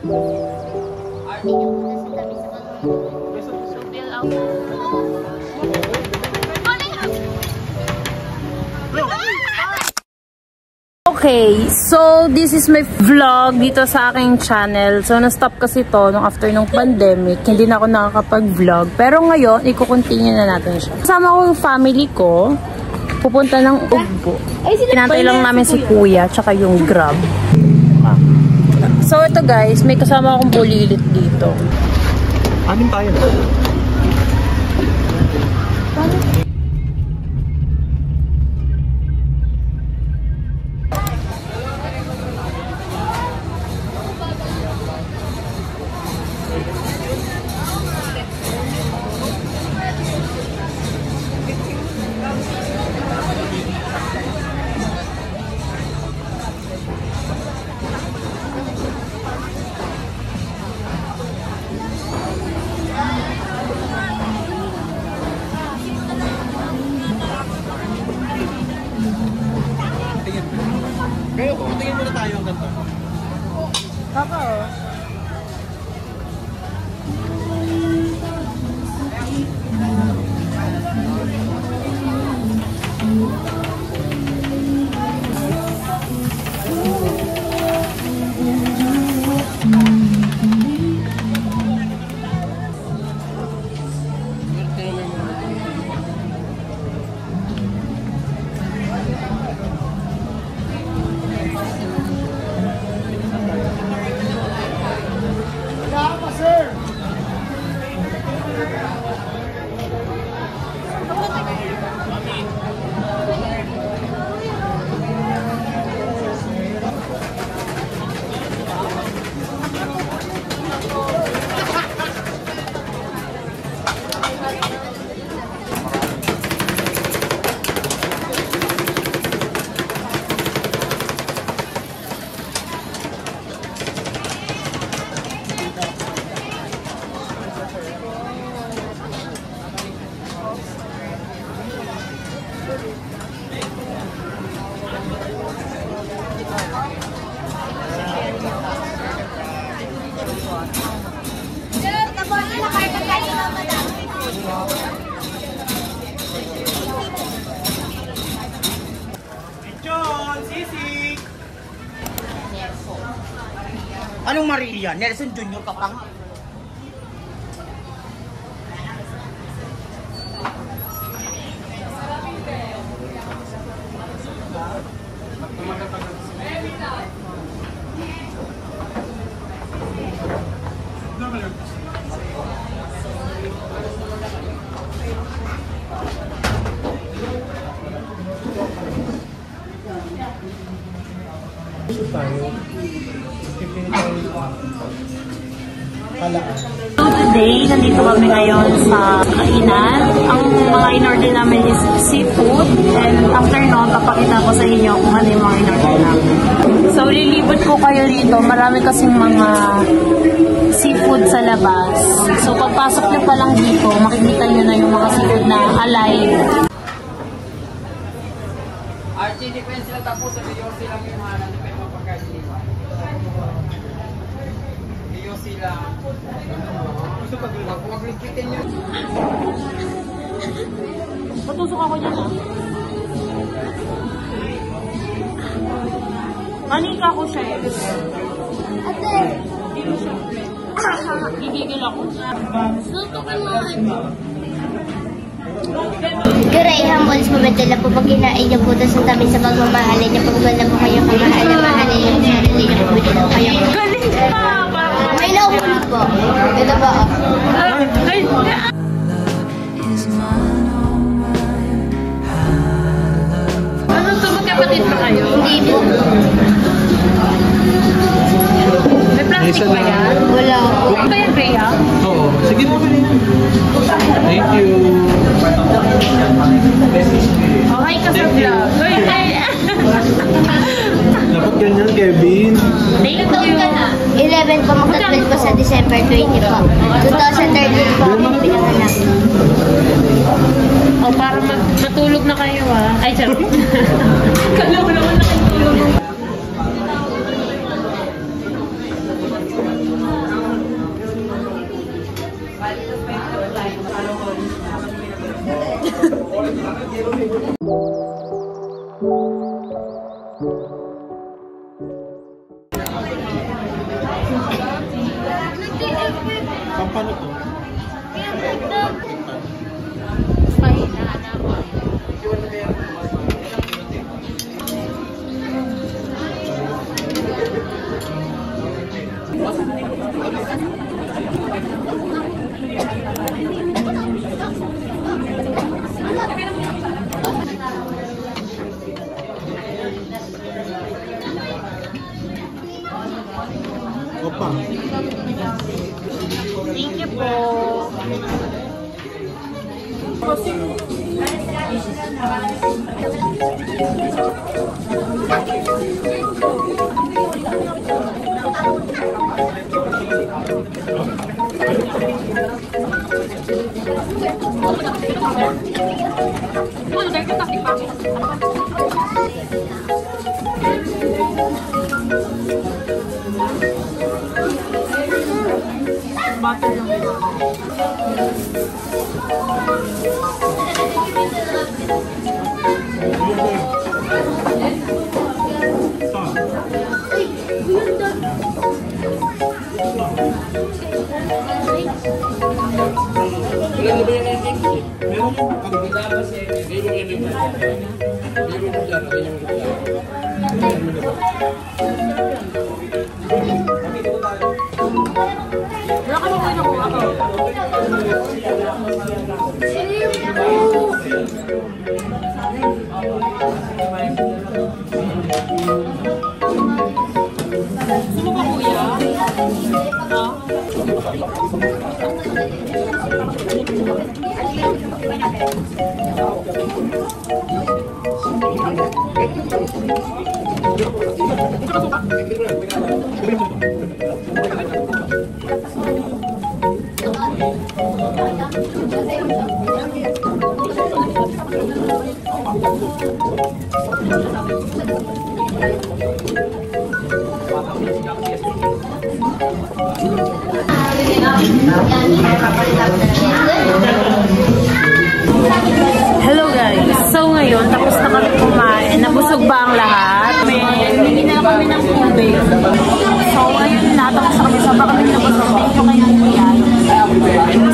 Okay, so this is my vlog dito sa aking channel. So na-stop kasi to nung after nung pandemic. Hindi na ako nakakapag-vlog. Pero ngayon, i-continue na natin siya. Kasama ko yung family ko. Pupunta ng Ugbo. Pinantay lang namin si Kuya tsaka yung Grab. So ito guys, may kasama akong bulilit dito. Anin tayo na? Tingin muna tayo ang ganito. Papa, Anong Maria? Nelson Jr. ka pang? So today, nandito kami ngayon sa kainan. Ang mga in-order namin is seafood. And after nun, papakita ko sa inyo kung ano yung mga in-order namin. So lilibot ko kayo dito. Marami kasing mga seafood sa labas. So pagpasok nyo pa lang dito, makikita nyo na yung mga seafood na alive. RG defense sila tapos sa video silang yung mga nanipin mga pagkaisiliwa. Video sila. Gusto pag-likitin nyo. Patusok ako dyan ah. Manika ko siya eh. Ate! Hindi ko siya. Gigigil ako. Sutukin mo. Graham Walls po betela po pag kinain niyo po sa tabi sa pagmamahalin niyo. Pag wala po kayo kamahal-mahalin yung sarili niyo po dito kayo. Galing pa! May naupunod po. Ito ba? Ano ito? Magkapatid pa kayo? Hindi po. May plastic ba yan? Wala po. Ano ba yan, Rhea? Oo. Sige po. Thank you. Okay ka sa vlog. Dapat ganyan, Kevin. Thank you. 11 po magtatwid po sa December 20 po. 2013 po ang pinanganak. O, para matulog na kayo ah. Ay, charot. Kalaw naman na kayo tulog. Opa. Thank you po. Hello guys! So ngayon, tapos na kami kumain. Nabusog ba ang lahat? Hindi na kami ng tubig. So ngayon na, tapos na kami. Sobra kami nabusog. Thank you kayo yan.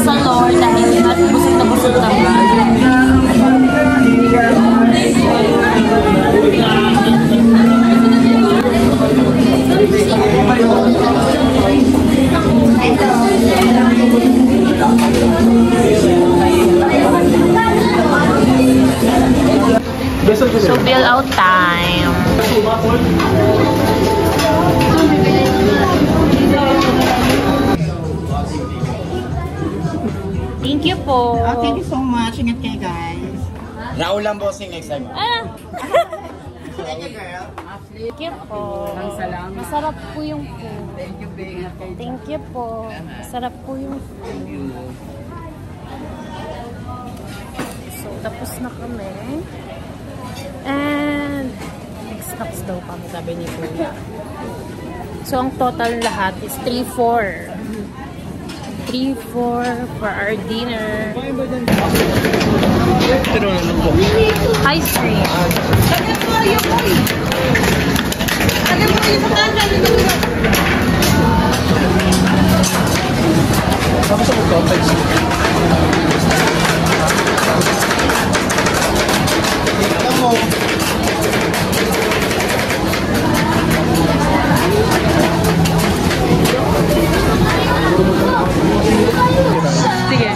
Sa Lord, dahil busog na busog kami. So bill out time. Thank you po. Oh, thank you so much. Ingat kayo guys. Naulang bossing next time. Thank you, girl. Thank you po. Masarap po yung food. Thank you, babe. Ingat kayo. Thank you po. Masarap po yung food. So tapos na kami. And next daw kami, sabi ni Kuya. So ang total lahat is 3-4. 3-4 for our dinner. Ice cream. Sige.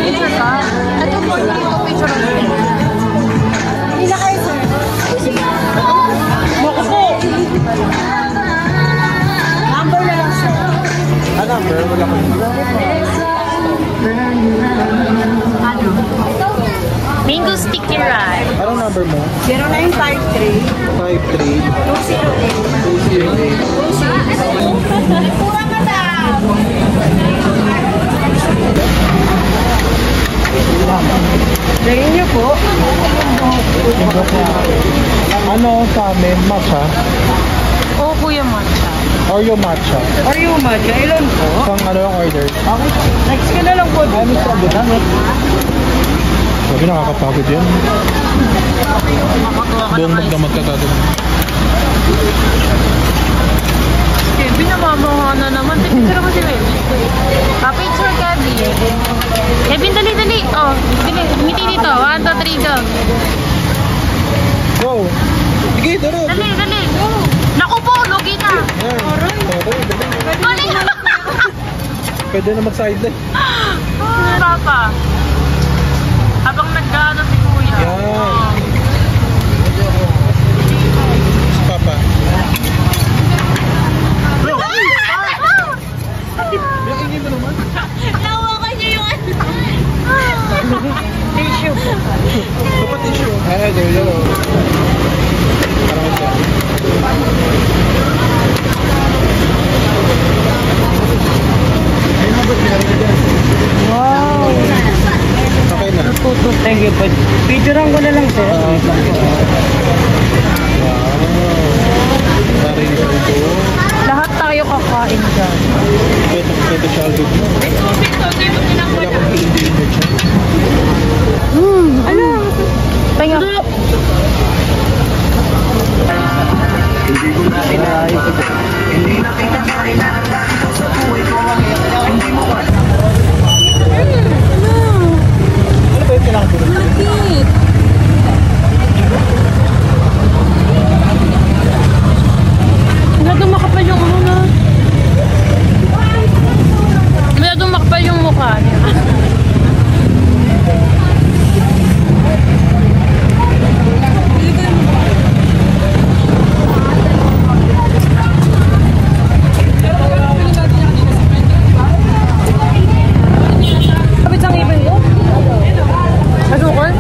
Picture ka? Ito po, picture ka. Hindi na kayo, sir. Baka po. Number na lang, sir. Number? Wala ko. Ano? Mango sticky rice. Anong number mo? 0953 53 208 Kurang ka daw! Lagyan niyo po. Ano sa amin? Matcha? Oo, Kuya Matcha. Oreo matcha? Oreo matcha. Ilan po? Pang ano yung order? Okay. Next ka na lang po. Ano sa amin? Sabi nakakapagod yan. Buong magdamag ka gagawin. Kevin, namamaha na naman. Picture mo si Kevin. Picture, Kevin. Kevin, dali. Oh, ngiti dito. 1, 2, 3, go. Go! Sige, daro! Dali. Go. Pwede na mag-sideline. Papa. Habang nag-ano si Kuya. Yan. Si Papa. Yung mo naman. Nawakan niyo yung ano. Tissue po. Dapat tissue. Ay, there you go. Parang ito. Wow. Okay na. Thank you po. Picturean ko na lang, sir. Wow. Narinig ko ito. Lahat tayo kakain dyan. Ito childhood mo. Wala kang hindi mo siya. Ano? Pahinga. Ano ba yung pinakabulot? Bakit? Masyadong makapal yung ano na. Masyadong makapal yung mukha niya. Kapit ang ipin ko? Asukal?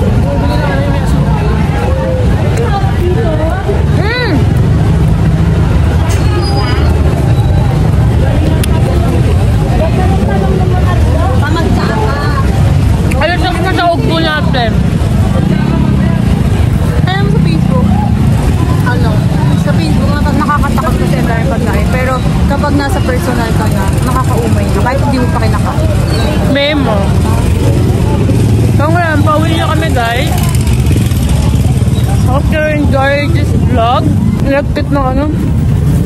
Halos mo sa ugbo natin. Alam mo sa Facebook? Ano? Sa Facebook, nakakatakot kasi ang dami pagkain. Pero kapag nasa personal ka na, nakakaumay na. Kahit hindi mo pa kinakain. Memo. So ngayon, pauwi na kami guys. Hope you enjoy this vlog. Nagpit na ano.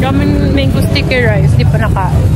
Kaming mango sticky rice. Di pa nakain.